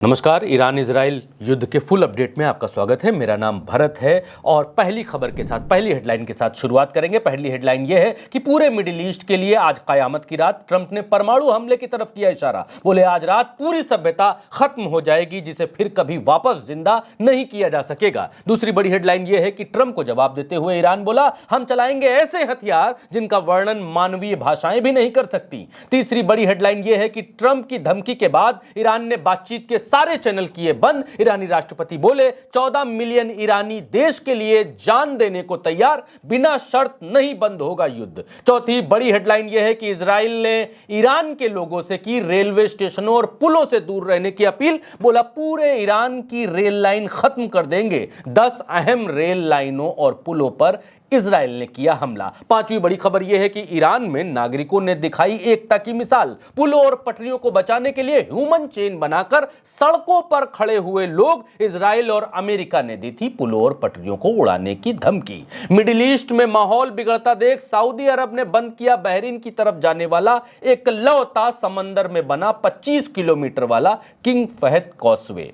नमस्कार। Iran Israel युद्ध के फुल अपडेट में आपका स्वागत है। मेरा नाम भरत है और पहली खबर के साथ, पहली हेडलाइन के साथ शुरुआत करेंगे। पहली हेडलाइन यह है कि पूरे मिडिल ईस्ट के लिए आज कयामत की रात। ट्रंप ने परमाणु हमले की तरफ किया इशारा। बोले आज रात पूरी सभ्यता खत्म हो जाएगी जिसे फिर कभी वापस जिंदा नहीं किया जा सकेगा। दूसरी बड़ी हेडलाइन यह है कि ट्रंप को जवाब देते हुए ईरान बोला हम चलाएंगे ऐसे हथियार जिनका वर्णन मानवीय भाषाएं भी नहीं कर सकती। तीसरी बड़ी हेडलाइन यह है कि ट्रंप की धमकी के बाद ईरान ने बातचीत के सारे चैनल किए बंद। ईरानी राष्ट्रपति बोले 14 मिलियन ईरानी देश के लिए जान देने को तैयार, बिना शर्त नहीं बंद होगा युद्ध। चौथी बड़ी हेडलाइन यह है कि इजराइल ने ईरान के लोगों से की रेलवे स्टेशनों और पुलों से दूर रहने की अपील। बोला पूरे ईरान की रेल लाइन खत्म कर देंगे। 10 अहम रेल लाइनों और पुलों पर इजराइल ने किया हमला। पांचवी बड़ी खबर यह है कि ईरान में नागरिकों ने दिखाई एकता की मिसाल। पुलों और पटरियों को बचाने के लिए ह्यूमन चेन बनाकर सड़कों पर खड़े हुए लोग। इजराइल और अमेरिका ने दी थी पुलों और पटरियों को उड़ाने की धमकी। मिडिल ईस्ट में माहौल बिगड़ता देख सऊदी अरब ने बंद किया बहरीन की तरफ जाने वाला एकलौता समंदर में बना 25 किलोमीटर वाला किंग फहद कॉसवे।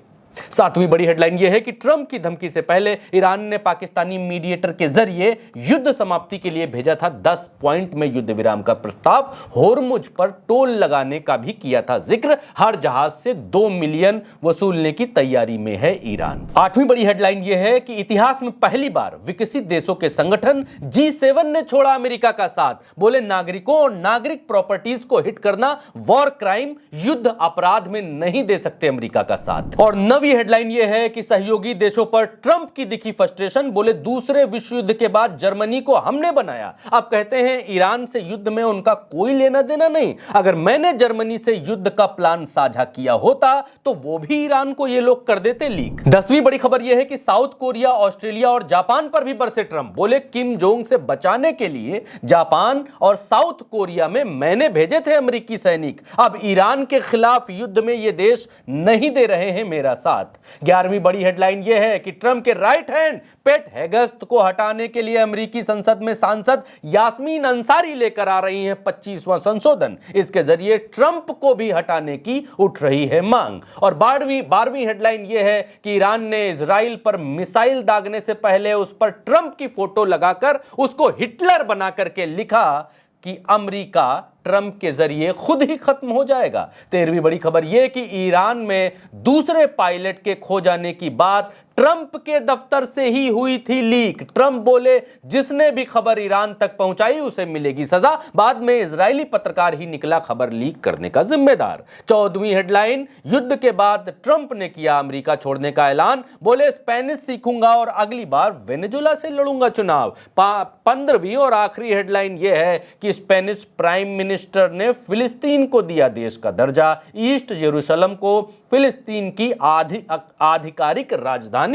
सातवीं बड़ी हेडलाइन यह है कि ट्रंप की धमकी से पहले ईरान ने पाकिस्तानी मीडिएटर के जरिए युद्ध समाप्ति के लिए भेजा था 10 पॉइंट में युद्ध विराम का प्रस्ताव। होर्मुज पर टोल लगाने का भी किया था जिक्र। हर जहाज से 2 मिलियन वसूलने की तैयारी में है ईरान। आठवीं बड़ी हेडलाइन यह है कि इतिहास में पहली बार विकसित देशों के संगठन G7 ने छोड़ा अमेरिका का साथ। बोले नागरिकों और नागरिक प्रॉपर्टीज को हिट करना वॉर क्राइम, युद्ध अपराध में नहीं दे सकते अमेरिका का साथ। और नवी हेडलाइन यह है कि सहयोगी देशों पर ट्रंप की दिखी फ्रस्ट्रेशन। बोले दूसरे विश्व युद्ध के बाद जर्मनी को हमने बनाया, अब कहते हैं ईरान से युद्ध में उनका कोई लेना देना नहीं। अगर मैंने जर्मनी से युद्ध का प्लान साझा किया होता तो वो भी ईरान को ये लोग कर देते लीक। 10वीं बड़ी खबर यह है कि साउथ कोरिया, ऑस्ट्रेलिया और जापान पर भी बरसे ट्रंप। बोले किम जोंग से बचाने के लिए जापान और साउथ कोरिया में मैंने भेजे थे अमेरिकी सैनिक। अब ईरान के खिलाफ युद्ध में ये देश नहीं दे रहे हैं मेरा साथ। 11वीं बड़ी हेडलाइन यह है कि ट्रंप के राइट हैंड पेट हेगेस्ट को हटाने के लिए अमेरिकी संसद में सांसद यास्मीन अंसारी लेकर आ रही हैं 25वां संशोधन। इसके जरिए ट्रंप को भी हटाने की उठ रही है मांग। और 12वीं हेडलाइन यह है कि ईरान ने इजराइल पर मिसाइल दागने से पहले उस पर ट्रंप की फोटो लगाकर उसको हिटलर बना करके लिखा कि अमेरिका ट्रंप के जरिए खुद ही खत्म हो जाएगा। 13वीं बड़ी खबर यह कि ईरान में दूसरे पायलट के खो जाने की बात ट्रंप के दफ्तर से ही हुई थी लीक। ट्रंप बोले जिसने भी खबर ईरान तक पहुंचाई उसे मिलेगी सजा। बाद में इजरायली पत्रकार ही निकला खबर लीक करने का जिम्मेदार। 14वीं हेडलाइन युद्ध के बाद ट्रंप ने किया अमेरिका छोड़ने का ऐलान। बोले स्पेनिश सीखूंगा और अगली बार वेनेजुला से लड़ूंगा चुनाव। 15वीं और आखिरी हेडलाइन यह है कि स्पेनिश प्राइम मिनिस्टर ने फिलिस्तीन को दिया देश का दर्जा। ईस्ट यरूशलेम को फिलिस्तीन की आधिकारिक राजधानी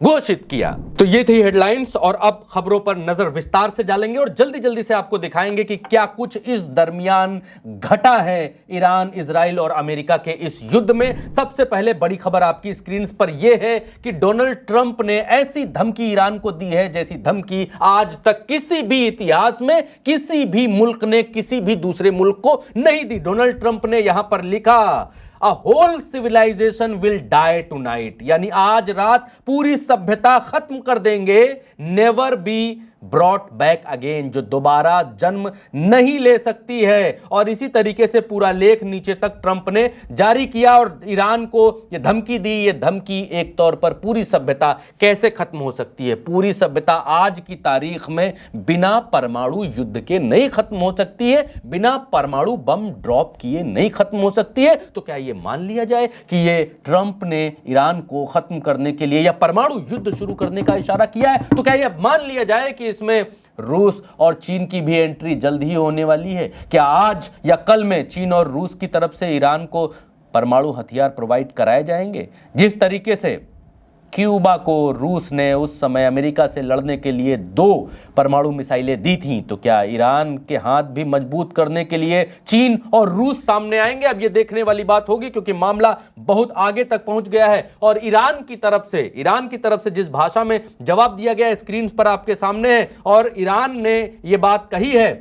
घोषित किया। तो ये थी हेडलाइंस और अब खबरों पर नजर विस्तार से डालेंगे और जल्दी जल्दी से आपको दिखाएंगे कि क्या कुछ इस दरमियान घटा है ईरान, इजराइल और अमेरिका के इस युद्ध में। सबसे पहले बड़ी खबर आपकी स्क्रीन पर यह है कि डोनाल्ड ट्रंप ने ऐसी धमकी ईरान को दी है जैसी धमकी आज तक किसी भी इतिहास में किसी भी मुल्क ने किसी भी दूसरे मुल्क को नहीं दी। डोनाल्ड ट्रंप ने यहां पर लिखा A whole civilization will die tonight, यानी आज रात पूरी सभ्यता खत्म कर देंगे। Never be brought back again, जो दोबारा जन्म नहीं ले सकती है। और इसी तरीके से पूरा लेख नीचे तक ट्रंप ने जारी किया और ईरान को यह धमकी दी। यह धमकी एक तौर पर पूरी सभ्यता कैसे खत्म हो सकती है। पूरी सभ्यता आज की तारीख में बिना परमाणु युद्ध के नहीं खत्म हो सकती है, बिना परमाणु बम ड्रॉप किए नहीं खत्म हो सकती है। तो क्या ये मान लिया जाए कि ये ट्रंप ने ईरान को खत्म करने के लिए या परमाणु युद्ध शुरू करने का इशारा किया है? तो क्या ये मान लिया जाए कि इसमें रूस और चीन की भी एंट्री जल्द ही होने वाली है? क्या आज या कल में चीन और रूस की तरफ से ईरान को परमाणु हथियार प्रोवाइड कराए जाएंगे? जिस तरीके से क्यूबा को रूस ने उस समय अमेरिका से लड़ने के लिए 2 परमाणु मिसाइलें दी थीं, तो क्या ईरान के हाथ भी मजबूत करने के लिए चीन और रूस सामने आएंगे? अब यह देखने वाली बात होगी क्योंकि मामला बहुत आगे तक पहुंच गया है। और ईरान की तरफ से जिस भाषा में जवाब दिया गया स्क्रीन पर आपके सामने है। और ईरान ने यह बात कही है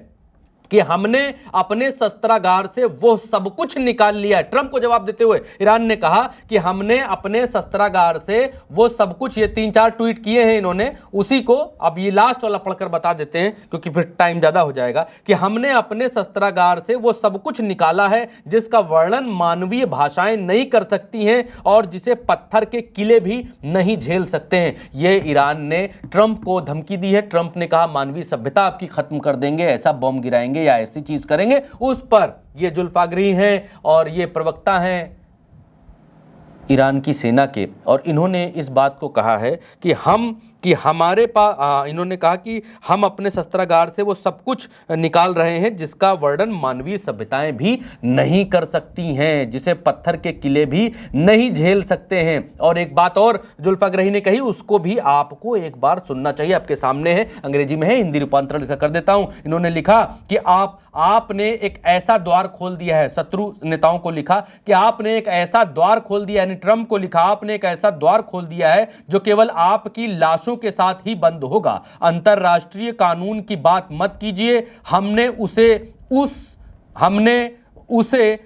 कि हमने अपने शस्त्रागार से वो सब कुछ निकाल लिया है। ट्रंप को जवाब देते हुए ईरान ने कहा कि हमने अपने शस्त्रागार से वो सब कुछ, ये 3-4 ट्वीट किए हैं इन्होंने, उसी को अब ये लास्ट वाला पढ़कर बता देते हैं क्योंकि फिर टाइम ज्यादा हो जाएगा, कि हमने अपने शस्त्रागार से वो सब कुछ निकाला है जिसका वर्णन मानवीय भाषाएं नहीं कर सकती हैं और जिसे पत्थर के किले भी नहीं झेल सकते हैं। ये ईरान ने ट्रंप को धमकी दी है। ट्रंप ने कहा मानवीय सभ्यता आपकी खत्म कर देंगे, ऐसा बॉम्ब गिराएंगे या ऐसी चीज करेंगे। उस पर ये जुल्फागरी हैं और ये प्रवक्ता हैं ईरान की सेना के, और इन्होंने इस बात को कहा है कि हमारे पास, इन्होंने कहा कि हम अपने शस्त्रागार से वो सब कुछ निकाल रहे हैं जिसका वर्णन मानवीय सभ्यताएं भी नहीं कर सकती हैं, जिसे पत्थर के किले भी नहीं झेल सकते हैं। और एक बात और जुल्फागरी ने कही, उसको भी आपको एक बार सुनना चाहिए। आपके सामने है, अंग्रेजी में है, हिंदी रूपांतरण इसका कर देता हूं। इन्होंने लिखा कि आपने एक ऐसा द्वार खोल दिया है, शत्रु नेताओं को लिखा कि आपने एक ऐसा द्वार खोल दिया, यानी ट्रंप को लिखा, आपने एक ऐसा द्वार खोल दिया है जो केवल आपकी लाशों के साथ ही बंद होगा। अंतरराष्ट्रीय कानून की बात मत कीजिए। हमने उसे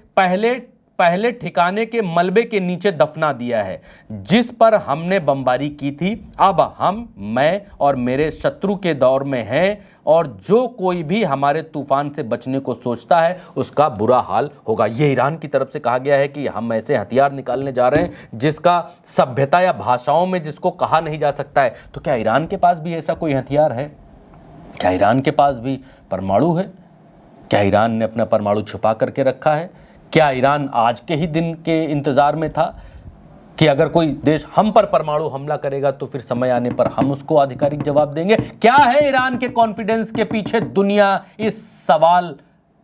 पहले ठिकाने के मलबे के नीचे दफना दिया है जिस पर हमने बमबारी की थी। अब मैं और मेरे शत्रु के दौर में हैं और जो कोई भी हमारे तूफान से बचने को सोचता है उसका बुरा हाल होगा। ये ईरान की तरफ से कहा गया है कि हम ऐसे हथियार निकालने जा रहे हैं जिसका सभ्यता या भाषाओं में जिसको कहा नहीं जा सकता है। तो क्या ईरान के पास भी ऐसा कोई हथियार है? क्या ईरान के पास भी परमाणु है? क्या ईरान ने अपना परमाणु छुपा करके रखा है? क्या ईरान आज के ही दिन के इंतजार में था कि अगर कोई देश हम पर परमाणु हमला करेगा तो फिर समय आने पर हम उसको आधिकारिक जवाब देंगे? क्या है ईरान के कॉन्फिडेंस के पीछे? दुनिया इस सवाल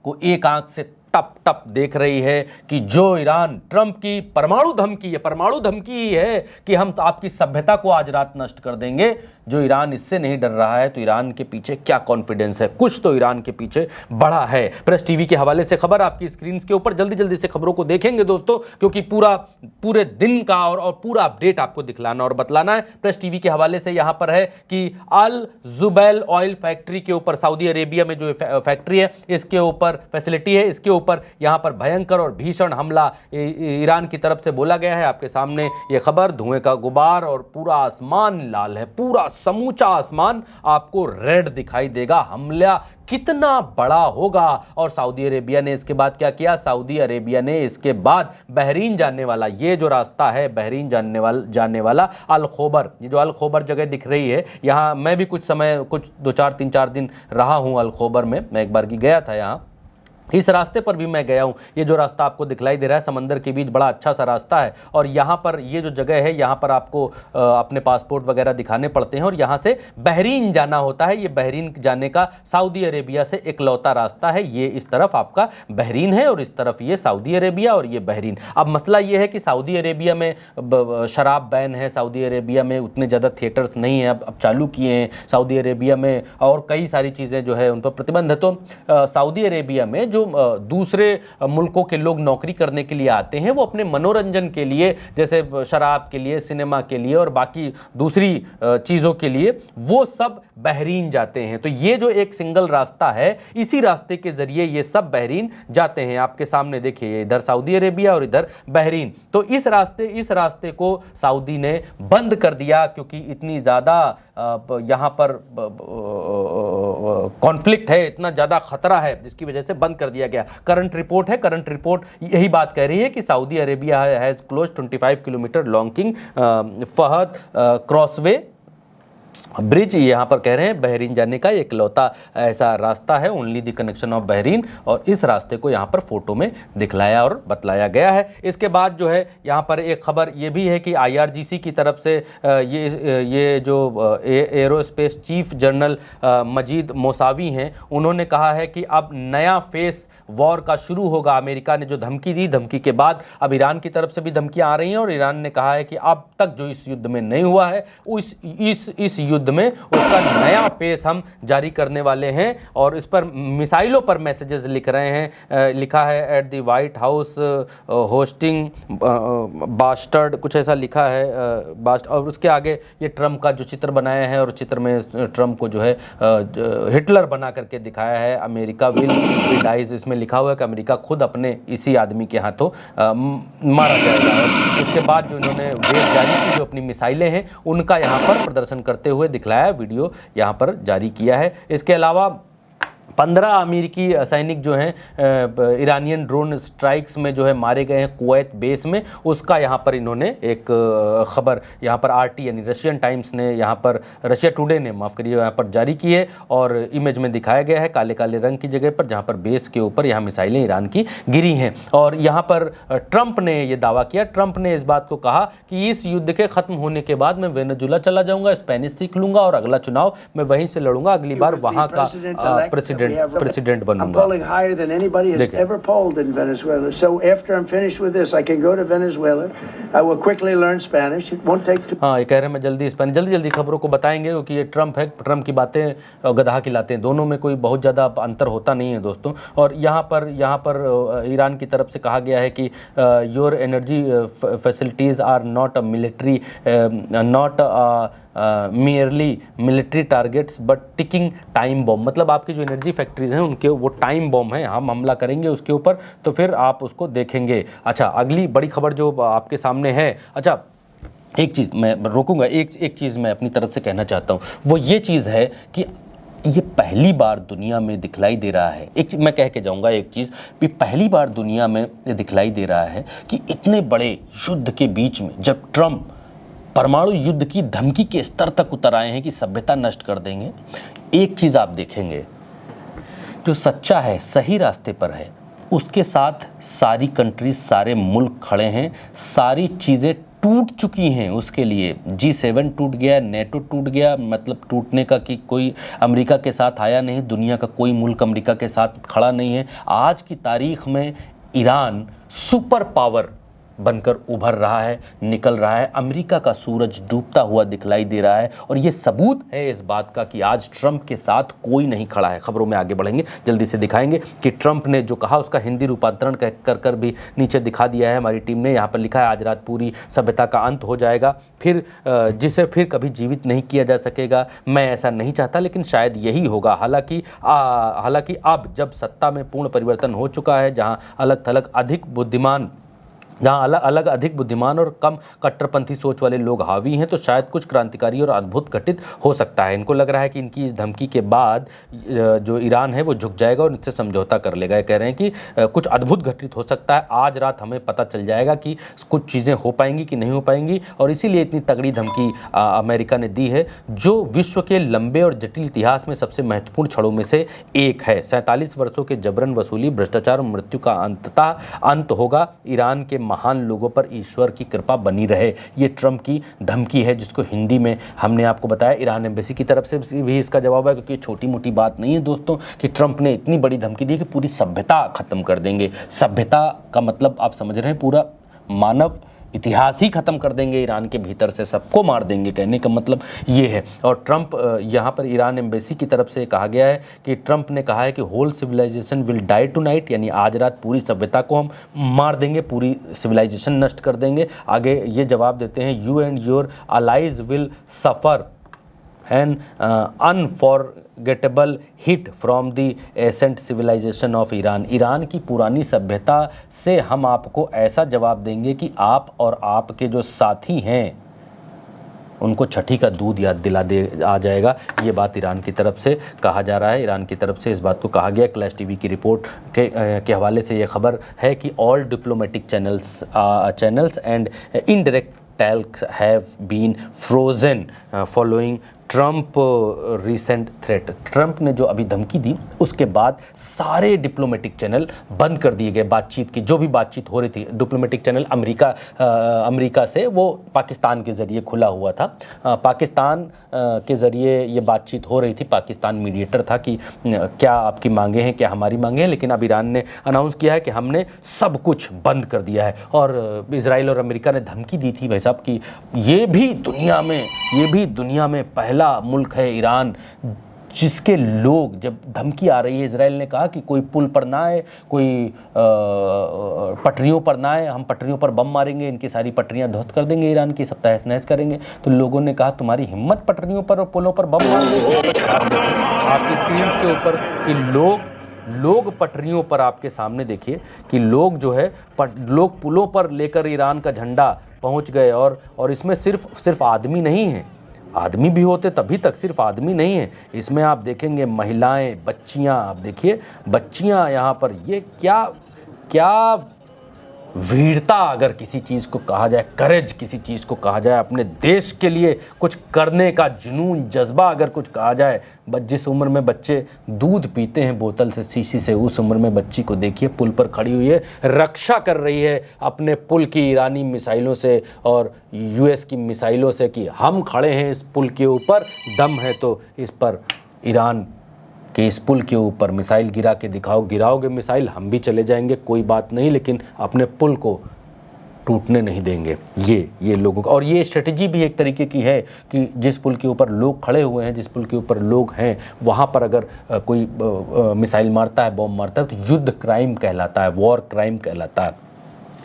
को एक आंख से टप टप देख रही है कि जो ईरान ट्रंप की परमाणु धमकी ही है कि हम तो आपकी सभ्यता को आज रात नष्ट कर देंगे। जो ईरान इससे नहीं डर रहा है तो ईरान के पीछे क्या कॉन्फिडेंस है? कुछ तो ईरान के पीछे बड़ा है। प्रेस टीवी के हवाले से खबर आपकी स्क्रीन के ऊपर, जल्दी से खबरों को देखेंगे दोस्तों, क्योंकि पूरे दिन का और पूरा अपडेट आपको दिखलाना और बतलाना है। प्रेस टीवी के हवाले से यहां पर है कि अल जुबैल ऑयल फैक्ट्री के ऊपर, सऊदी अरेबिया में जो फैक्ट्री है इसके ऊपर, फैसिलिटी है, इसके ऊपर यहां पर भयंकर और भीषण हमला ईरान की तरफ से बोला गया है। आपके सामने ये खबर, धुएं का गुबार और पूरा आसमान लाल है, पूरा समूचा आसमान आपको रेड दिखाई देगा। हमला कितना बड़ा होगा। और सऊदी अरेबिया ने इसके बाद क्या किया? सऊदी अरेबिया ने इसके बाद बहरीन जाने वाला, ये जो रास्ता है बहरीन जाने वाला अल खोबर, ये जो अल खोबर जगह दिख रही है, यहाँ मैं भी कुछ 2-4-3-4 दिन रहा हूँ अल खोबर में। मैं एक बार गया था यहाँ, इस रास्ते पर भी मैं गया हूँ। ये जो रास्ता आपको दिखलाई दे रहा है समंदर के बीच, बड़ा अच्छा सा रास्ता है। और यहाँ पर ये जो जगह है, यहाँ पर आपको अपने पासपोर्ट वगैरह दिखाने पड़ते हैं और यहाँ से बहरीन जाना होता है। ये बहरीन जाने का सऊदी अरेबिया से इकलौता रास्ता है। ये इस तरफ आपका बहरीन है और इस तरफ ये सऊदी अरेबिया और ये बहरीन। अब मसला ये है कि सऊदी अरेबिया में शराब बैन है, सऊदी अरेबिया में उतने ज़्यादा थिएटर्स नहीं हैं, अब चालू किए हैं सऊदी अरेबिया में, और कई सारी चीज़ें जो है उन पर प्रतिबंध है। तो सऊदी अरेबिया में जो दूसरे मुल्कों के लोग नौकरी करने के लिए आते हैं वो अपने मनोरंजन के लिए, जैसे शराब के लिए, सिनेमा के लिए और बाकी दूसरी चीज़ों के लिए, वो सब बहरीन जाते हैं। तो ये जो एक सिंगल रास्ता है, इसी रास्ते के जरिए ये सब बहरीन जाते हैं। आपके सामने देखिए, इधर सऊदी अरेबिया और इधर बहरीन। तो इस रास्ते को सऊदी ने बंद कर दिया क्योंकि इतनी ज़्यादा यहाँ पर कॉन्फ्लिक्ट है, इतना ज़्यादा खतरा है, जिसकी वजह से बंद कर दिया गया। करंट रिपोर्ट यही बात कह रही है कि Saudi Arabia has close 25 kilometre long King Fahd crossway bridge. यहाँ पर कह रहे हैं बहरीन जाने का इकलौता ऐसा रास्ता है, only the connection of Bahrain, और इस रास्ते को यहाँ पर फोटो में दिखलाया और बतलाया गया है। इसके बाद जो है यहाँ पर एक खबर ये भी है कि IRGC की तरफ से ये जो एरोस्पेस चीफ जनरल मजीद मौसावी हैं, उन्होंने कहा है कि अब नया फेस वॉर का शुरू होगा। अमेरिका ने जो धमकी दी, धमकी के बाद अब ईरान की तरफ से भी धमकियाँ आ रही हैं और ईरान ने कहा है कि अब तक जो इस युद्ध में नहीं हुआ है, इस युद्ध में उसका नया फेस हम जारी करने वाले हैं। और इस पर मिसाइलों पर मैसेजेस लिख रहे हैं, लिखा है at the White House hosting bastard, कुछ ऐसा लिखा है बास्ट। और उसके आगे ये ट्रम्प का जो चित्र बनाया है और चित्र में ट्रम्प को जो है हिटलर बना करके दिखाया है। अमेरिका विल बी डाइज, इसमें लिखा हुआ है कि अमेरिका खुद अपने इसी आदमी के हाथों मारा जाएगा। और उसके बाद जो इन्होंने वेव जारी की, जो अपनी मिसाइलें हैं उनका यहाँ पर प्रदर्शन करते हुए दिखलाया, वीडियो यहाँ पर जारी किया है। इसके अलावा 15 अमेरिकी सैनिक जो हैं ईरानियन ड्रोन स्ट्राइक्स में जो है मारे गए हैं कुवैत बेस में, उसका यहाँ पर इन्होंने एक खबर यहाँ पर आरटी यानी रशियन टाइम्स ने, यहाँ पर रशिया टुडे ने माफ़ करिए, यहाँ पर जारी की है। और इमेज में दिखाया गया है काले काले रंग की जगह पर, जहाँ पर बेस के ऊपर यहाँ मिसाइलें ईरान की गिरी हैं। और यहाँ पर ट्रंप ने ये दावा किया, ट्रंप ने इस बात को कहा कि इस युद्ध के ख़त्म होने के बाद मैं वेनेजुला चला जाऊँगा, स्पेनिश सीख लूँगा और अगला चुनाव मैं वहीं से लड़ूंगा, अगली बार वहाँ का प्रेसिडेंट बनूंगा। I'm polling higher than anybody has ever polled in Venezuela. So after I'm finished with this, I can go to Venezuela. I will quickly learn Spanish. It won't take too. हाँ, ये कह रहे हैं मैं जल्दी खबरों को बताएंगे, क्योंकि ये ट्रंप है, ट्रंप की बातें गधा खिलाते हैं, दोनों में कोई बहुत ज़्यादा अंतर होता नहीं है दोस्तों। और यहाँ पर ईरान की तरफ से कहा गया है कि your energy facilities are not a military, not merely military targets but ticking time bomb. मतलब आपकी जो एनर्जी फैक्ट्रीज हैं उनके वो टाइम बॉम्ब हैं, हम हमला करेंगे उसके ऊपर तो फिर आप उसको देखेंगे। अच्छा, अगली बड़ी खबर जो आपके सामने है, अच्छा एक चीज़ मैं रोकूंगा, एक चीज़ मैं अपनी तरफ से कहना चाहता हूँ, वो ये चीज़ है कि ये पहली बार दुनिया में दिखलाई दे रहा है, एक मैं कह के जाऊंगा एक चीज़ भी, पहली बार दुनिया में ये दिखलाई दे रहा है कि इतने बड़े युद्ध के बीच में जब ट्रंप परमाणु युद्ध की धमकी के स्तर तक उतर आए हैं कि सभ्यता नष्ट कर देंगे, एक चीज़ आप देखेंगे, जो सच्चा है, सही रास्ते पर है, उसके साथ सारी कंट्रीज, सारे मुल्क खड़े हैं, सारी चीज़ें टूट चुकी हैं उसके लिए। G7 टूट गया, नेटो टूट गया, मतलब टूटने का कि कोई अमेरिका के साथ आया नहीं, दुनिया का कोई मुल्क अमेरिका के साथ खड़ा नहीं है। आज की तारीख में ईरान सुपर पावर बनकर उभर रहा है, निकल रहा है, अमेरिका का सूरज डूबता हुआ दिखलाई दे रहा है। और ये सबूत है इस बात का कि आज ट्रंप के साथ कोई नहीं खड़ा है। खबरों में आगे बढ़ेंगे, जल्दी से दिखाएंगे कि ट्रंप ने जो कहा उसका हिंदी रूपांतरण कर भी नीचे दिखा दिया है हमारी टीम ने। यहाँ पर लिखा है, आज रात पूरी सभ्यता का अंत हो जाएगा, फिर जिसे फिर कभी जीवित नहीं किया जा सकेगा। मैं ऐसा नहीं चाहता, लेकिन शायद यही होगा। हालांकि अब जब सत्ता में पूर्ण परिवर्तन हो चुका है, जहाँ अलग अधिक बुद्धिमान और कम कट्टरपंथी सोच वाले लोग हावी हैं, तो शायद कुछ क्रांतिकारी और अद्भुत घटित हो सकता है। इनको लग रहा है कि इनकी इस धमकी के बाद जो ईरान है वो झुक जाएगा और इनसे समझौता कर लेगा। ये कह रहे हैं कि कुछ अद्भुत घटित हो सकता है, आज रात हमें पता चल जाएगा कि कुछ चीज़ें हो पाएंगी कि नहीं हो पाएंगी। और इसीलिए इतनी तगड़ी धमकी अमेरिका ने दी है, जो विश्व के लंबे और जटिल इतिहास में सबसे महत्वपूर्ण क्षणों में से एक है। 47 वर्षों के जबरन वसूली, भ्रष्टाचार और मृत्यु का अंततः अंत होगा। ईरान के महान लोगों पर ईश्वर की कृपा बनी रहे। ये ट्रंप की धमकी है, जिसको हिंदी में हमने आपको बताया ईरान एम्बेसी की तरफ से भी इसका जवाब है, क्योंकि ये छोटी मोटी बात नहीं है दोस्तों कि ट्रंप ने इतनी बड़ी धमकी दी कि पूरी सभ्यता खत्म कर देंगे। सभ्यता का मतलब आप समझ रहे हैं, पूरा मानव इतिहास ही खत्म कर देंगे, ईरान के भीतर से सबको मार देंगे, कहने का मतलब ये है। और ट्रंप, यहाँ पर ईरान एम्बेसी की तरफ से कहा गया है कि ट्रंप ने कहा है कि whole civilisation will die tonight, यानी आज रात पूरी सभ्यता को हम मार देंगे, पूरी सिविलाइजेशन नष्ट कर देंगे। आगे ये जवाब देते हैं, you and your allies will suffer an unforgettable hit from the ancient civilisation of Iran. Iran की पुरानी सभ्यता से हम आपको ऐसा जवाब देंगे कि आप और आपके जो साथी हैं उनको छठी का दूध याद दिला दे आ जाएगा। ये बात ईरान की तरफ से कहा जा रहा है, ईरान की तरफ से इस बात को कहा गया। क्लैश टीवी की रिपोर्ट के हवाले से ये खबर है कि all diplomatic channels and indirect talks have been frozen following Trump recent threat. Trump ने जो अभी धमकी दी उसके बाद सारे डिप्लोमेटिक चैनल बंद कर दिए गए। बातचीत की जो भी बातचीत हो रही थी, डिप्लोमेटिक चैनल अमेरिका से वो पाकिस्तान के ज़रिए खुला हुआ था। पाकिस्तान के ज़रिए ये बातचीत हो रही थी, पाकिस्तान मीडिएटर था कि क्या आपकी मांगे हैं, क्या हमारी मांगे हैं। लेकिन अब ईरान ने अनाउंस किया है कि हमने सब कुछ बंद कर दिया है। और इजराइल और अमेरिका ने धमकी दी थी भाई साहब कि ये भी दुनिया में पहले पहला मुल्क है ईरान जिसके लोग, जब धमकी आ रही है, इजराइल ने कहा कि कोई पुल पर ना आए, कोई पटरियों पर ना आए, हम पटरियों पर बम मारेंगे, इनकी सारी पटरियां ध्वस्त कर देंगे, ईरान की सब तहस नहस करेंगे। तो लोगों ने कहा तुम्हारी हिम्मत पटरियों पर और पुलों पर बम मारने की। आपकी स्क्रीन के ऊपर कि लोग पटरियों पर, आपके सामने देखिए कि लोग जो है लोग पुलों पर लेकर ईरान का झंडा पहुंच गए। और इसमें सिर्फ आदमी नहीं है, आदमी भी होते तभी तक, सिर्फ आदमी नहीं है इसमें। आप देखेंगे महिलाएं, बच्चियां, आप देखिए बच्चियां यहाँ पर, ये क्या वीरता अगर किसी चीज़ को कहा जाए, करेज किसी चीज़ को कहा जाए, अपने देश के लिए कुछ करने का जुनून, जज्बा अगर कुछ कहा जाए। जिस उम्र में बच्चे दूध पीते हैं बोतल से, शीशी से, उस उम्र में बच्ची को देखिए पुल पर खड़ी हुई है, रक्षा कर रही है अपने पुल की ईरानी मिसाइलों से और यूएस की मिसाइलों से कि हम खड़े हैं इस पुल के ऊपर, दम है तो इस पर ईरान कि इस पुल के ऊपर मिसाइल गिरा के दिखाओ, गिराओगे मिसाइल हम भी चले जाएंगे, कोई बात नहीं, लेकिन अपने पुल को टूटने नहीं देंगे। ये लोगों का, और ये स्ट्रेटजी भी एक तरीके की है कि जिस पुल के ऊपर लोग खड़े हुए हैं, जिस पुल के ऊपर लोग हैं, वहाँ पर अगर कोई मिसाइल मारता है, बॉम्ब मारता है, तो युद्ध क्राइम कहलाता है, वॉर क्राइम कहलाता है,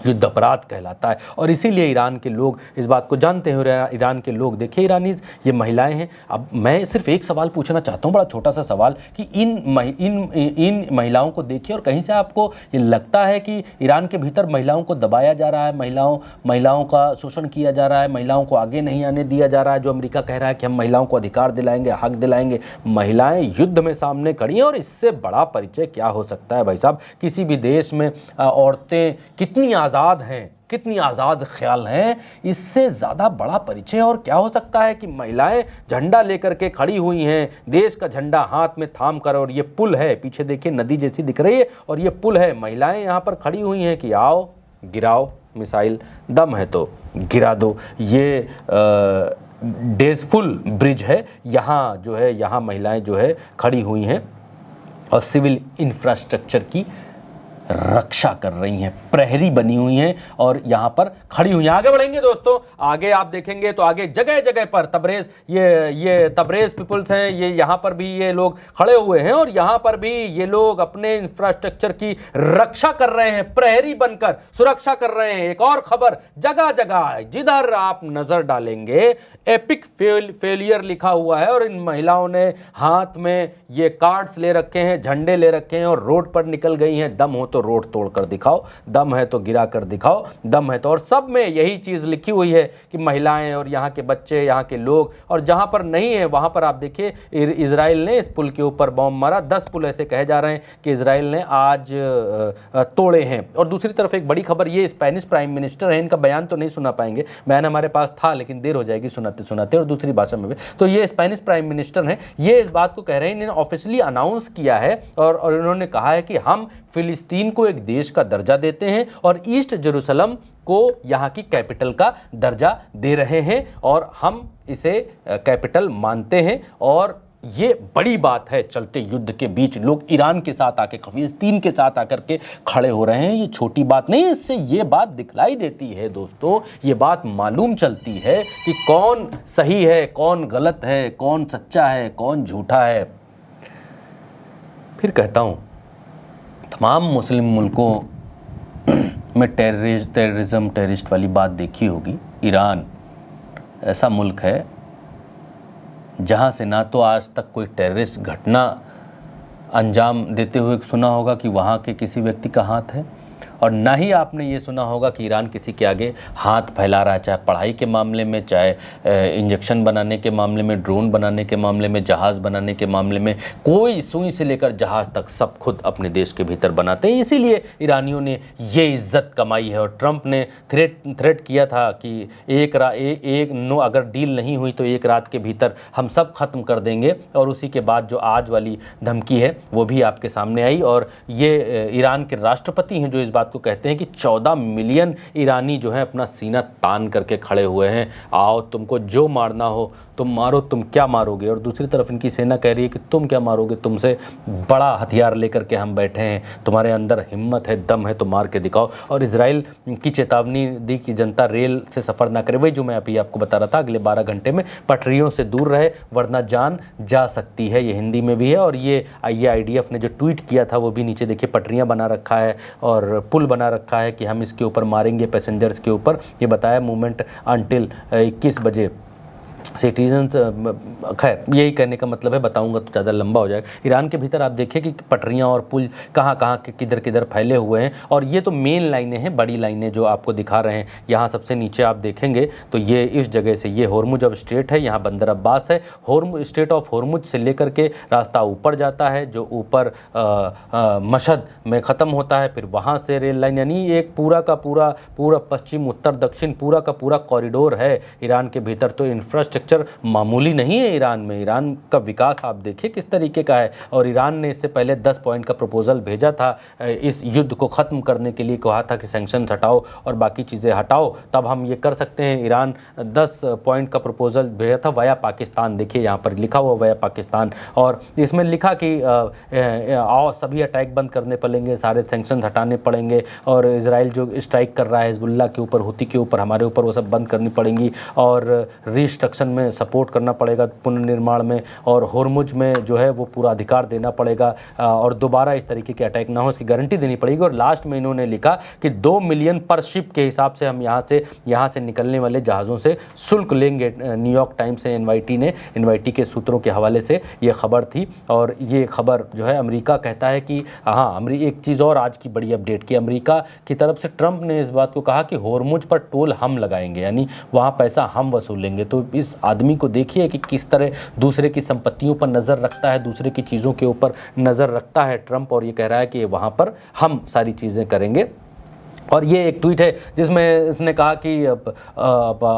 युद्ध अपराध कहलाता है। और इसीलिए ईरान के लोग इस बात को जानते हैं। ईरान के लोग, देखिए ईरानीज़, ये महिलाएं हैं। अब मैं सिर्फ एक सवाल पूछना चाहता हूँ, बड़ा छोटा सा सवाल, कि इन महिलाओं को देखिए, और कहीं से आपको ये लगता है कि ईरान के भीतर महिलाओं को दबाया जा रहा है, महिलाओं का शोषण किया जा रहा है, महिलाओं को आगे नहीं आने दिया जा रहा है, जो अमेरिका कह रहा है कि हम महिलाओं को अधिकार दिलाएंगे, हक दिलाएंगे। महिलाएं युद्ध में सामने खड़ी हैं, और इससे बड़ा परिचय क्या हो सकता है भाई साहब। किसी भी देश में औरतें कितनी आज़ाद हैं, कितनी आज़ाद ख्याल हैं, इससे ज़्यादा बड़ा परिचय और क्या हो सकता है कि महिलाएं झंडा लेकर के खड़ी हुई हैं, देश का झंडा हाथ में थाम कर। और ये पुल है, पीछे देखिए नदी जैसी दिख रही है, और ये पुल है, महिलाएं यहाँ पर खड़ी हुई हैं कि आओ गिराओ मिसाइल, दम है तो गिरा दो। ये डेज़फुल ब्रिज है, यहाँ जो है, यहाँ महिलाएं जो है खड़ी हुई हैं और सिविल इंफ्रास्ट्रक्चर की रक्षा कर रही हैं, प्रहरी बनी हुई हैं और यहाँ पर खड़ी हुई हैं। आगे बढ़ेंगे दोस्तों, आगे आप देखेंगे तो आगे जगह जगह पर तबरेज़, ये तबरेज़ पीपल्स हैं, ये यहाँ पर भी ये लोग खड़े हुए हैं, और यहाँ पर भी ये लोग अपने इंफ्रास्ट्रक्चर की रक्षा कर रहे हैं, प्रहरी बनकर सुरक्षा कर रहे हैं। एक और खबर, जगह जगह जिधर आप नजर डालेंगे एपिक फेलियर लिखा हुआ है, और इन महिलाओं ने हाथ में ये कार्ड्स ले रखे हैं, झंडे ले रखे हैं, और रोड पर निकल गई हैं। दम हो तो रोड तोड़ कर दिखाओ, दम है तो गिरा कर दिखाओ, दम है तो। और सब में यही चीज़ लिखी हुई है कि महिलाएं और यहाँ के बच्चे, यहाँ के लोग, और जहाँ पर नहीं है वहाँ पर आप देखिए इजराइल ने इस पुल के ऊपर बॉम्ब मारा। 10 पुल ऐसे कहे जा रहे हैं कि इजराइल ने आज तोड़े हैं। और दूसरी तरफ एक बड़ी खबर, ये स्पेनिश प्राइम मिनिस्टर है, इनका बयान तो नहीं सुना पाएंगे, बयान हमारे पास था लेकिन देर हो जाएगी सुनाते सुनाते, और दूसरी भाषा में भी। तो ये स्पेनिश प्राइम मिनिस्टर हैं, ये इस बात को कह रहे हैं, इन्होंने ऑफिशियली अनाउंस किया है और इन्होंने कहा है कि हम फिलिस्तीन को एक देश का दर्जा देते हैं और ईस्ट जेरूसलम को यहाँ की कैपिटल का दर्जा दे रहे हैं, और हम इसे कैपिटल मानते हैं। और ये बड़ी बात है, चलते युद्ध के बीच लोग ईरान के साथ आके, फिलिस्तीन के साथ आकर के खड़े हो रहे हैं। ये छोटी बात नहीं, इससे ये बात दिखलाई देती है दोस्तों, ये बात मालूम चलती है कि कौन सही है, कौन गलत है, कौन सच्चा है, कौन झूठा है। फिर कहता हूँ, तमाम मुस्लिम मुल्कों में टेररिस्ट वाली बात देखी होगी। ईरान ऐसा मुल्क है जहाँ से ना तो आज तक कोई टेररिस्ट घटना अंजाम देते हुए सुना होगा कि वहाँ के किसी व्यक्ति का हाथ है, और ना ही आपने ये सुना होगा कि ईरान किसी के आगे हाथ फैला रहा है, चाहे पढ़ाई के मामले में, चाहे इंजेक्शन बनाने के मामले में, ड्रोन बनाने के मामले में, जहाज़ बनाने के मामले में। कोई सुई से लेकर जहाज़ तक सब खुद अपने देश के भीतर बनाते हैं। इसीलिए ईरानियों ने ये इज्जत कमाई है। और ट्रंप ने थ्रेट किया था कि अगर डील नहीं हुई तो एक रात के भीतर हम सब खत्म कर देंगे, और उसी के बाद जो आज वाली धमकी है वो भी आपके सामने आई। और ये ईरान के राष्ट्रपति हैं जो इस बात को कहते हैं कि 14 मिलियन ईरानी जो है अपना सीना तान करके खड़े हुए हैं, आओ तुमको जो मारना हो तुम मारो, तुम क्या मारोगे। और दूसरी तरफ इनकी सेना कह रही है कि तुम क्या मारोगे, तुमसे बड़ा हथियार लेकर के हम बैठे हैं, तुम्हारे अंदर हिम्मत है, दम है तो मार के दिखाओ। और इजराइल की चेतावनी दी कि जनता रेल से सफ़र ना करे, वही जो मैं अभी आपको बता रहा था, अगले 12 घंटे में पटरियों से दूर रहे वरना जान जा सकती है। ये हिंदी में भी है। और ये IDF ने जो ट्वीट किया था वो भी नीचे देखिए, पटरियाँ बना रखा है और पुल बना रखा है कि हम इसके ऊपर मारेंगे पैसेंजर्स के ऊपर। ये बताया मूवमेंट अंटिल 21 बजे सिटीजन्स। खैर यही कहने का मतलब है, बताऊंगा तो ज़्यादा लंबा हो जाएगा। ईरान के भीतर आप देखिए कि पटरियां और पुल कहाँ कहाँ के किधर किधर फैले हुए हैं। और ये तो मेन लाइनें हैं, बड़ी लाइनें जो आपको दिखा रहे हैं। यहाँ सबसे नीचे आप देखेंगे तो ये इस जगह से, ये होर्मुज ऑफ स्ट्रेट है, यहाँ बंदर अब्बास है। स्ट्रेट ऑफ होर्मुज से लेकर के रास्ता ऊपर जाता है जो ऊपर मशहद में ख़त्म होता है, फिर वहाँ से रेल लाइन, यानी एक पूरा का पूरा पश्चिम उत्तर दक्षिण पूरा का पूरा कॉरिडोर है ईरान के भीतर। तो इंफ्रास्ट्रक्चर मामूली नहीं है ईरान में। ईरान का विकास आप देखिए किस तरीके का है। और ईरान ने इससे पहले 10 पॉइंट का प्रपोजल भेजा था इस युद्ध को ख़त्म करने के लिए, कहा था कि सैंक्शंस हटाओ और बाकी चीज़ें हटाओ तब हम ये कर सकते हैं। ईरान 10 पॉइंट का प्रपोजल भेजा था वाया पाकिस्तान, देखिए यहाँ पर लिखा हुआ वाया पाकिस्तान। और इसमें लिखा कि आओ सभी अटैक बंद करने पड़ेंगे, सारे सैंक्शंस हटाने पड़ेंगे, और इजराइल जो स्ट्राइक कर रहा है हिजबुल्लाह के ऊपर, हुती के ऊपर, हमारे ऊपर, वो सब बंद करनी पड़ेंगी। और रिस्ट्रक्शन में सपोर्ट करना पड़ेगा, पुनर्निर्माण में, और होर्मुज में जो है वो पूरा अधिकार देना पड़ेगा और दोबारा इस तरीके के अटैक ना हो इसकी गारंटी देनी पड़ेगी। और लास्ट में इन्होंने लिखा कि 2 मिलियन पर शिप के हिसाब से हम यहाँ से निकलने वाले जहाज़ों से शुल्क लेंगे। न्यूयॉर्क टाइम्स से एनवाईटी के सूत्रों के हवाले से ये खबर थी। और ये खबर जो है, अमेरिका कहता है कि हाँ, एक चीज़ और आज की बड़ी अपडेट की, अमेरिका की तरफ से ट्रंप ने इस बात को कहा कि होर्मुज पर टोल हम लगाएंगे, यानी वहाँ पैसा हम वसूलेंगे। तो इस आदमी को देखिए कि किस तरह दूसरे की संपत्तियों पर नज़र रखता है, दूसरे की चीज़ों के ऊपर नज़र रखता है ट्रंप, और ये कह रहा है कि वहाँ पर हम सारी चीज़ें करेंगे। और ये एक ट्वीट है जिसमें इसने कहा कि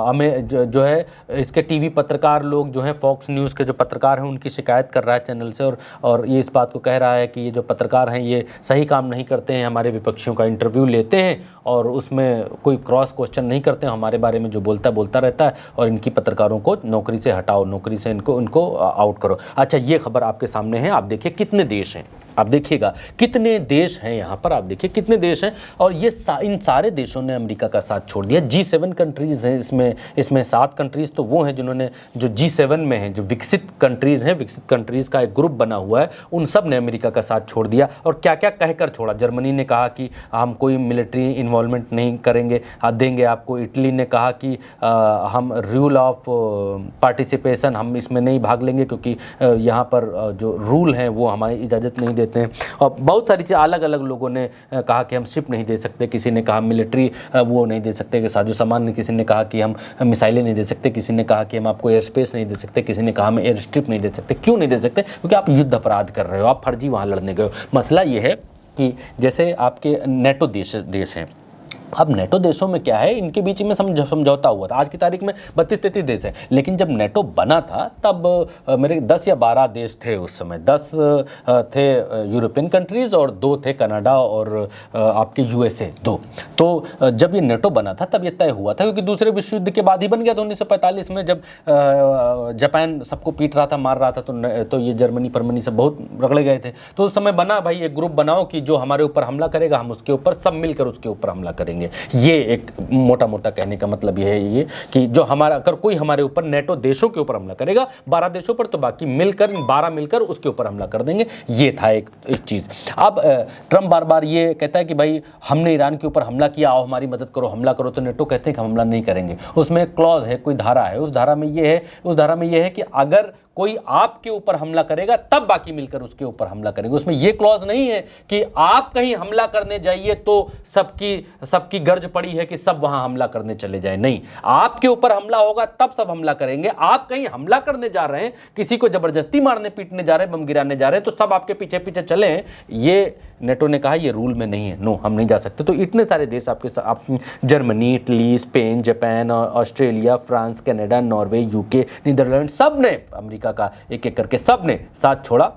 हमें जो है इसके टीवी पत्रकार लोग जो हैं, फॉक्स न्यूज़ के जो पत्रकार हैं, उनकी शिकायत कर रहा है चैनल से। और ये इस बात को कह रहा है कि ये जो पत्रकार हैं ये सही काम नहीं करते हैं, हमारे विपक्षियों का इंटरव्यू लेते हैं और उसमें कोई क्रॉस क्वेश्चन नहीं करते हैं, हमारे बारे में जो बोलता रहता है, और इनकी पत्रकारों को नौकरी से हटाओ, नौकरी से इनको आउट करो। अच्छा, ये खबर आपके सामने है, आप देखिए कितने देश हैं, आप देखिएगा कितने देश हैं यहाँ पर, आप देखिए कितने देश हैं। और ये इन सारे देशों ने अमेरिका का साथ छोड़ दिया। G7 कंट्रीज़ हैं इसमें 7 कंट्रीज़ तो वो हैं जिन्होंने, जो G7 में हैं, जो विकसित कंट्रीज़ हैं, विकसित कंट्रीज़ का एक ग्रुप बना हुआ है, उन सब ने अमेरिका का साथ छोड़ दिया। और क्या क्या कहकर छोड़ा, जर्मनी ने कहा कि हम कोई मिलिट्री इन्वॉल्वमेंट नहीं करेंगे, देंगे आपको। इटली ने कहा कि हम रूल ऑफ पार्टिसिपेशन, हम इसमें नहीं भाग लेंगे क्योंकि यहाँ पर जो रूल हैं वो हमारी इजाज़त नहीं देते हैं। और बहुत सारी चीज़ अलग अलग लोगों ने कहा कि हम शिप नहीं दे सकते, किसी ने कहा मिलिट्री वो नहीं दे सकते कि साजो सामान, किसी ने कहा कि हम मिसाइलें नहीं दे सकते, किसी ने कहा कि हम आपको एयर स्पेस नहीं दे सकते, किसी ने कहा हम एयर स्ट्रिप नहीं दे सकते। क्यों नहीं दे सकते? क्योंकि आप युद्ध अपराध कर रहे हो, आप फर्जी वहाँ लड़ने गए हो। मसला ये है कि जैसे आपके नेटो देश हैं, अब नेटो देशों में क्या है, इनके बीच में समझौता हुआ था। आज की तारीख में 32-33 देश हैं, लेकिन जब नेटो बना था तब मेरे 10 या 12 देश थे उस समय। 10 थे यूरोपियन कंट्रीज़ और 2 थे कनाडा और आपके USA 2। तो जब ये नेटो बना था तब ये तय हुआ था, क्योंकि दूसरे विश्व युद्ध के बाद ही बन गया था 1945 में, जब जापान सबको पीट रहा था, मार रहा था, तो ये जर्मनी सब बहुत रगड़े गए थे। तो उस समय बना भाई एक ग्रुप बनाओ कि जो हमारे ऊपर हमला करेगा हम उसके ऊपर सब मिलकर उसके ऊपर हमला करेंगे। ये एक मोटा कहने का मतलब ये है ये कि जो हमारा, अगर कोई हमारे ऊपर नेटो देशों के ऊपर हमला करेगा 12 देशों पर, तो बाकी मिलकर 12 मिलकर उसके ऊपर हमला कर देंगे। ये था एक चीज़। अब ट्रंप बार बार ये कहता है कि भाई हमने ईरान के ऊपर हमला किया, आओ हमारी मदद करो, हमला करो। तो नेटो कहते हैं कि हमला नहीं करेंगे। उसमें एक क्लॉज है, कोई धारा है, उस धारा में ये है कि अगर कोई आपके ऊपर हमला करेगा तब बाकी मिलकर उसके ऊपर हमला करेंगे। उसमें यह क्लॉज नहीं है कि आप कहीं हमला करने जाइए तो सबकी गर्ज पड़ी है कि सब वहां हमला करने चले जाए। नहीं, आपके ऊपर हमला होगा तब सब हमला करेंगे। आप कहीं हमला करने जा रहे हैं, किसी को जबरदस्ती मारने पीटने जा रहे हैं, बम गिराने जा रहे हैं, तो सब आपके पीछे पीछे चले हैं। ये नेटो ने कहा ये रूल में नहीं है, नो हम नहीं जा सकते। तो इतने सारे देश आपके Germany, Italy, Spain, Japan, Australia, France, Canada, Norway, UK, Netherlands, सब ने अमेरिका का एक एक करके सब ने साथ छोड़ा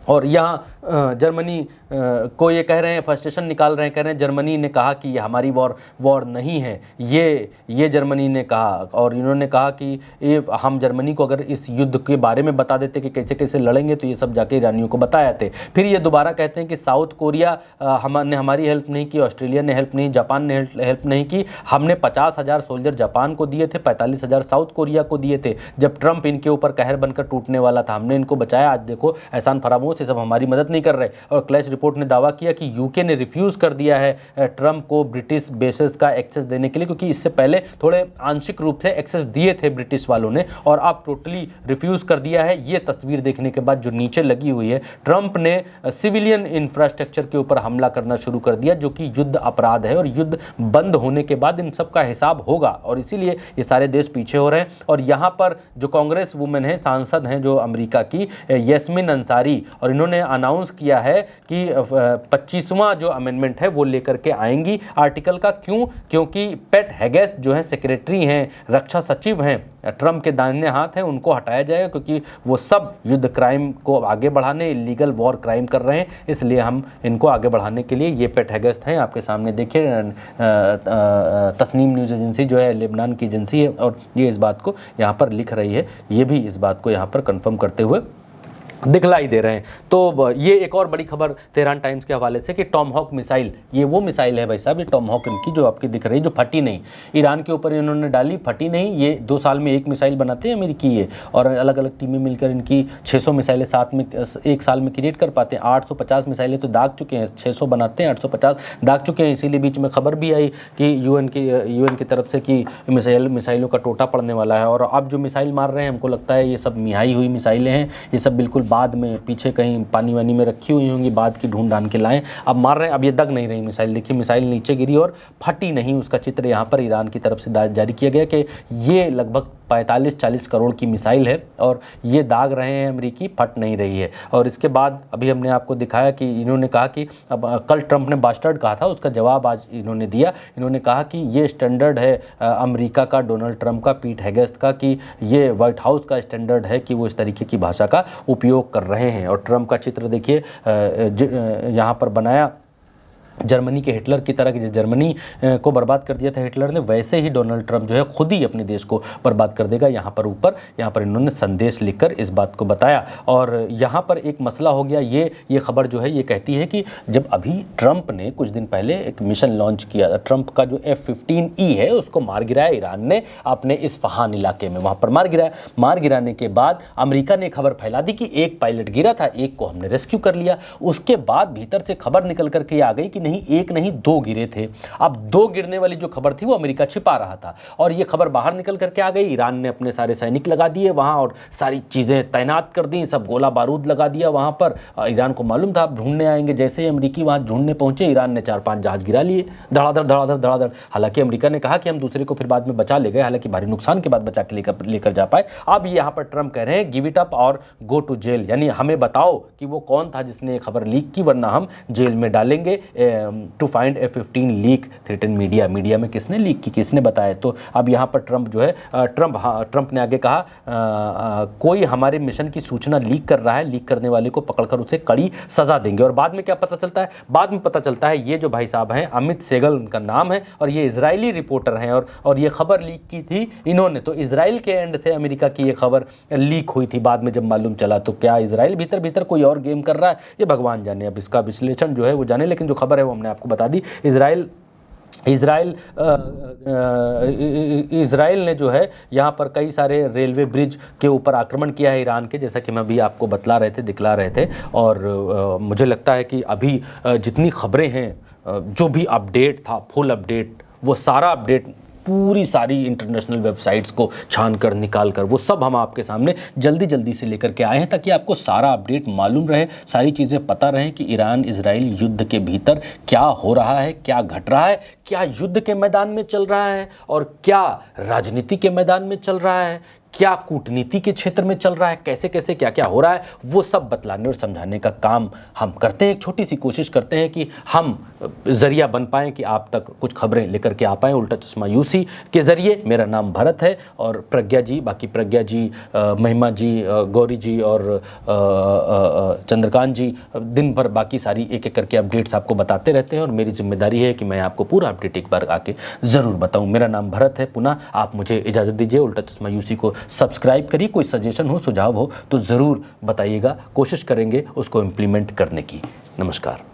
और यहाँ जर्मनी को ये कह रहे हैं, फ्रस्ट्रेशन निकाल रहे हैं, कह रहे हैं जर्मनी ने कहा कि ये हमारी वॉर नहीं है, ये जर्मनी ने कहा। और इन्होंने कहा कि ये हम जर्मनी को अगर इस युद्ध के बारे में बता देते कि कैसे कैसे लड़ेंगे तो ये सब जाके ईरानियों को बताया थे। फिर ये दोबारा कहते हैं कि साउथ कोरिया हमने हमारी हेल्प नहीं की, ऑस्ट्रेलिया ने हेल्प नहीं, जापान ने हेल्प नहीं की। हमने 50,000 सोल्जर जापान को दिए थे, 45,000 साउथ कोरिया को दिए थे जब ट्रंप इनके ऊपर कहर बनकर टूटने वाला था। हमने इनको बचाया। आज देखो एहसान फरामोश ये सब हमारी मदद नहीं कर रहे। और क्लैश रिपोर्ट ने दावा किया कि यूके ने रिफ्यूज़ कर दिया है ट्रंप को ब्रिटिश बेसेस का एक्सेस देने के लिए, क्योंकि इससे पहले थोड़े आंशिक रूप से एक्सेस दिए थे ब्रिटिश वालों ने और अब टोटली रिफ्यूज़ कर दिया है। ये तस्वीर देखने के बाद जो नीचे लगी हुई है, ट्रंप ने सिविलियन इंफ्रास्ट्रक्चर के ऊपर हमला करना शुरू कर दिया, जो कि युद्ध अपराध है और युद्ध बंद होने के बाद इन सब का हिसाब होगा और इसीलिए ये सारे देश पीछे हो रहे हैं। और यहाँ पर जो कांग्रेस वुमेन है, सांसद हैं जो अमेरिका की, यास्मीन अंसारी, और इन्होंने अनाउंस किया है कि 25वां जो अमेंडमेंट है वो लेकर के आएंगी आर्टिकल का। क्यों? क्योंकि पेट हेगेस्ट जो है सेक्रेटरी हैं, रक्षा सचिव हैं, ट्रंप के दाहिने हाथ हैं, उनको हटाया जाएगा क्योंकि वो सब युद्ध क्राइम को आगे बढ़ाने, इलीगल वॉर क्राइम कर रहे हैं। इसलिए हम इनको आगे बढ़ाने के लिए ये पेट हेगेस्ट हैं, आपके सामने देखिए, तस्नीम न्यूज़ एजेंसी जो है लेबनान की एजेंसी है और ये इस बात को यहाँ पर लिख रही है, ये भी इस बात को यहाँ पर कंफर्म करते हुए दिखलाई दे रहे हैं। तो ये एक और बड़ी खबर तेहरान टाइम्स के हवाले से कि टॉम हॉक मिसाइल, ये वो मिसाइल है भाई साहब, ये टॉम हॉक इनकी जो आपकी दिख रही है, जो फटी नहीं, ईरान के ऊपर इन्होंने डाली, फटी नहीं। ये 2 साल में एक मिसाइल बनाते हैं अमेरिकी ये, और अलग अलग टीमें मिलकर इनकी 600 मिसाइलें साथ में एक साल में क्रिएट कर पाते हैं। 850 मिसाइलें तो दाग चुके हैं, 600 बनाते हैं, 850 दाग चुके हैं। इसीलिए बीच में खबर भी आई कि यूएन की तरफ से कि मिसाइलों का टोटा पड़ने वाला है। और अब जो मिसाइल मार रहे हैं, हमको लगता है ये सब मिहाई हुई मिसाइलें हैं, ये सब बिल्कुल बाद में पीछे कहीं पानी वानी में रखी हुई होंगी, बाद की ढूंढ ढांड के लाएं, अब मार रहे हैं। अब ये दग नहीं रही मिसाइल, देखिए मिसाइल नीचे गिरी और फटी नहीं, उसका चित्र यहाँ पर ईरान की तरफ से जारी किया गया कि ये लगभग 45-40 करोड़ की मिसाइल है और ये दाग रहे हैं अमेरिकी, फट नहीं रही है। और इसके बाद अभी हमने आपको दिखाया कि इन्होंने कहा कि अब कल ट्रंप ने बास्टर्ड कहा था, उसका जवाब आज इन्होंने दिया। इन्होंने कहा कि ये स्टैंडर्ड है अमेरिका का, डोनाल्ड ट्रंप का, पीट हेगेस्ट का, कि ये व्हाइट हाउस का स्टैंडर्ड है कि वो इस तरीके की भाषा का उपयोग कर रहे हैं। और ट्रंप का चित्र देखिए यहाँ पर बनाया जर्मनी के हिटलर की तरह, कि जिस जर्मनी को बर्बाद कर दिया था हिटलर ने, वैसे ही डोनाल्ड ट्रंप जो है खुद ही अपने देश को बर्बाद कर देगा। यहाँ पर इन्होंने संदेश लिखकर इस बात को बताया। और यहाँ पर एक मसला हो गया, ये खबर जो है ये कहती है कि जब अभी ट्रंप ने कुछ दिन पहले एक मिशन लॉन्च किया, ट्रंप का जो F-15E है उसको मार गिराया ईरान ने अपने इस्फहान इलाके में, वहाँ पर मार गिराने के बाद अमेरिका ने खबर फैला दी कि एक पायलट गिरा था, एक को हमने रेस्क्यू कर लिया। उसके बाद भीतर से खबर निकल करके आ गई कि नहीं, एक नहीं 2 गिरे थे। अब 2 गिरने वाली जो खबर थी वो अमेरिका छिपा रहा था और ये खबर बाहर निकल करके आ गई। ईरान ने अपने सारे सैनिक लगा दिए वहां और सारी चीजें तैनात कर दी, सब गोला बारूद लगा दिया वहां पर। ईरान को मालूम था अब ढूंढने आएंगे, जैसे ही अमेरिकी वहां ढूंढने पहुंचे, ईरान ने 4-5 जहाज गिरा लिए, धड़ाधड़। हालांकि अमेरिका ने कहा कि हम दूसरे को फिर बाद में बचा ले गए, हालांकि भारी नुकसान के बाद बचा के लेकर जा पाए। अब यहाँ पर ट्रंप कह रहे हैं गिव इट अप और गो टू जेल, यानी हमें बताओ कि वो कौन था जिसने ये खबर लीक की, वरना हम जेल में डालेंगे। To find F-15 leak threaten media में किसने लीक की, किसने बताया। तो अब यहाँ पर ट्रंप जो है ट्रंप ने आगे कहा कोई हमारे मिशन की सूचना लीक कर रहा है, लीक करने वाले को पकड़कर उसे कड़ी सजा देंगे। और बाद में क्या पता चलता है, बाद में पता चलता है ये जो भाई साहब हैं, अमित सेगल उनका नाम है और ये इजरायली रिपोर्टर हैं और ये खबर लीक की थी इन्होंने। तो इजराइल के एंड से अमेरिका की ये खबर लीक हुई थी, बाद में जब मालूम चला। तो क्या इजराइल भीतर कोई और गेम कर रहा है, ये भगवान जाने, अब इसका विश्लेषण जो है वो जाने। लेकिन जो खबर है वो हमने आपको बता दी। इजराइल ने जो है यहाँ पर कई सारे रेलवे ब्रिज के ऊपर आक्रमण किया है ईरान के, जैसा कि मैं अभी आपको दिखला रहे थे। और मुझे लगता है कि अभी जितनी खबरें हैं, जो भी अपडेट था, फुल अपडेट, वो सारा अपडेट पूरी सारी इंटरनेशनल वेबसाइट्स को छान कर निकाल कर वो सब हम आपके सामने जल्दी से लेकर के आए हैं, ताकि आपको सारा अपडेट मालूम रहे, सारी चीज़ें पता रहें कि ईरान इजराइल युद्ध के भीतर क्या हो रहा है, क्या घट रहा है, क्या युद्ध के मैदान में चल रहा है और क्या राजनीति के मैदान में चल रहा है, क्या कूटनीति के क्षेत्र में चल रहा है, कैसे कैसे क्या क्या हो रहा है, वो सब बतलाने और समझाने का काम हम करते हैं। एक छोटी सी कोशिश करते हैं कि हम जरिया बन पाएँ कि आप तक कुछ खबरें लेकर के आ पाएँ उल्टा चश्मा यूसी के ज़रिए। मेरा नाम भरत है और प्रज्ञा जी, बाकी प्रज्ञा जी, महिमा जी, गौरी जी और चंद्रकांत जी दिन भर बाकी सारी एक एक करके अपडेट्स आपको बताते रहते हैं और मेरी जिम्मेदारी है कि मैं आपको पूरा अपडेट एक बार आके ज़रूर बताऊं। मेरा नाम भरत है। पुनः आप मुझे इजाज़त दीजिए। उल्टा चश्मा यूसी को सब्सक्राइब करिए। कोई सजेशन हो, सुझाव हो तो ज़रूर बताइएगा, कोशिश करेंगे उसको इम्प्लीमेंट करने की। नमस्कार।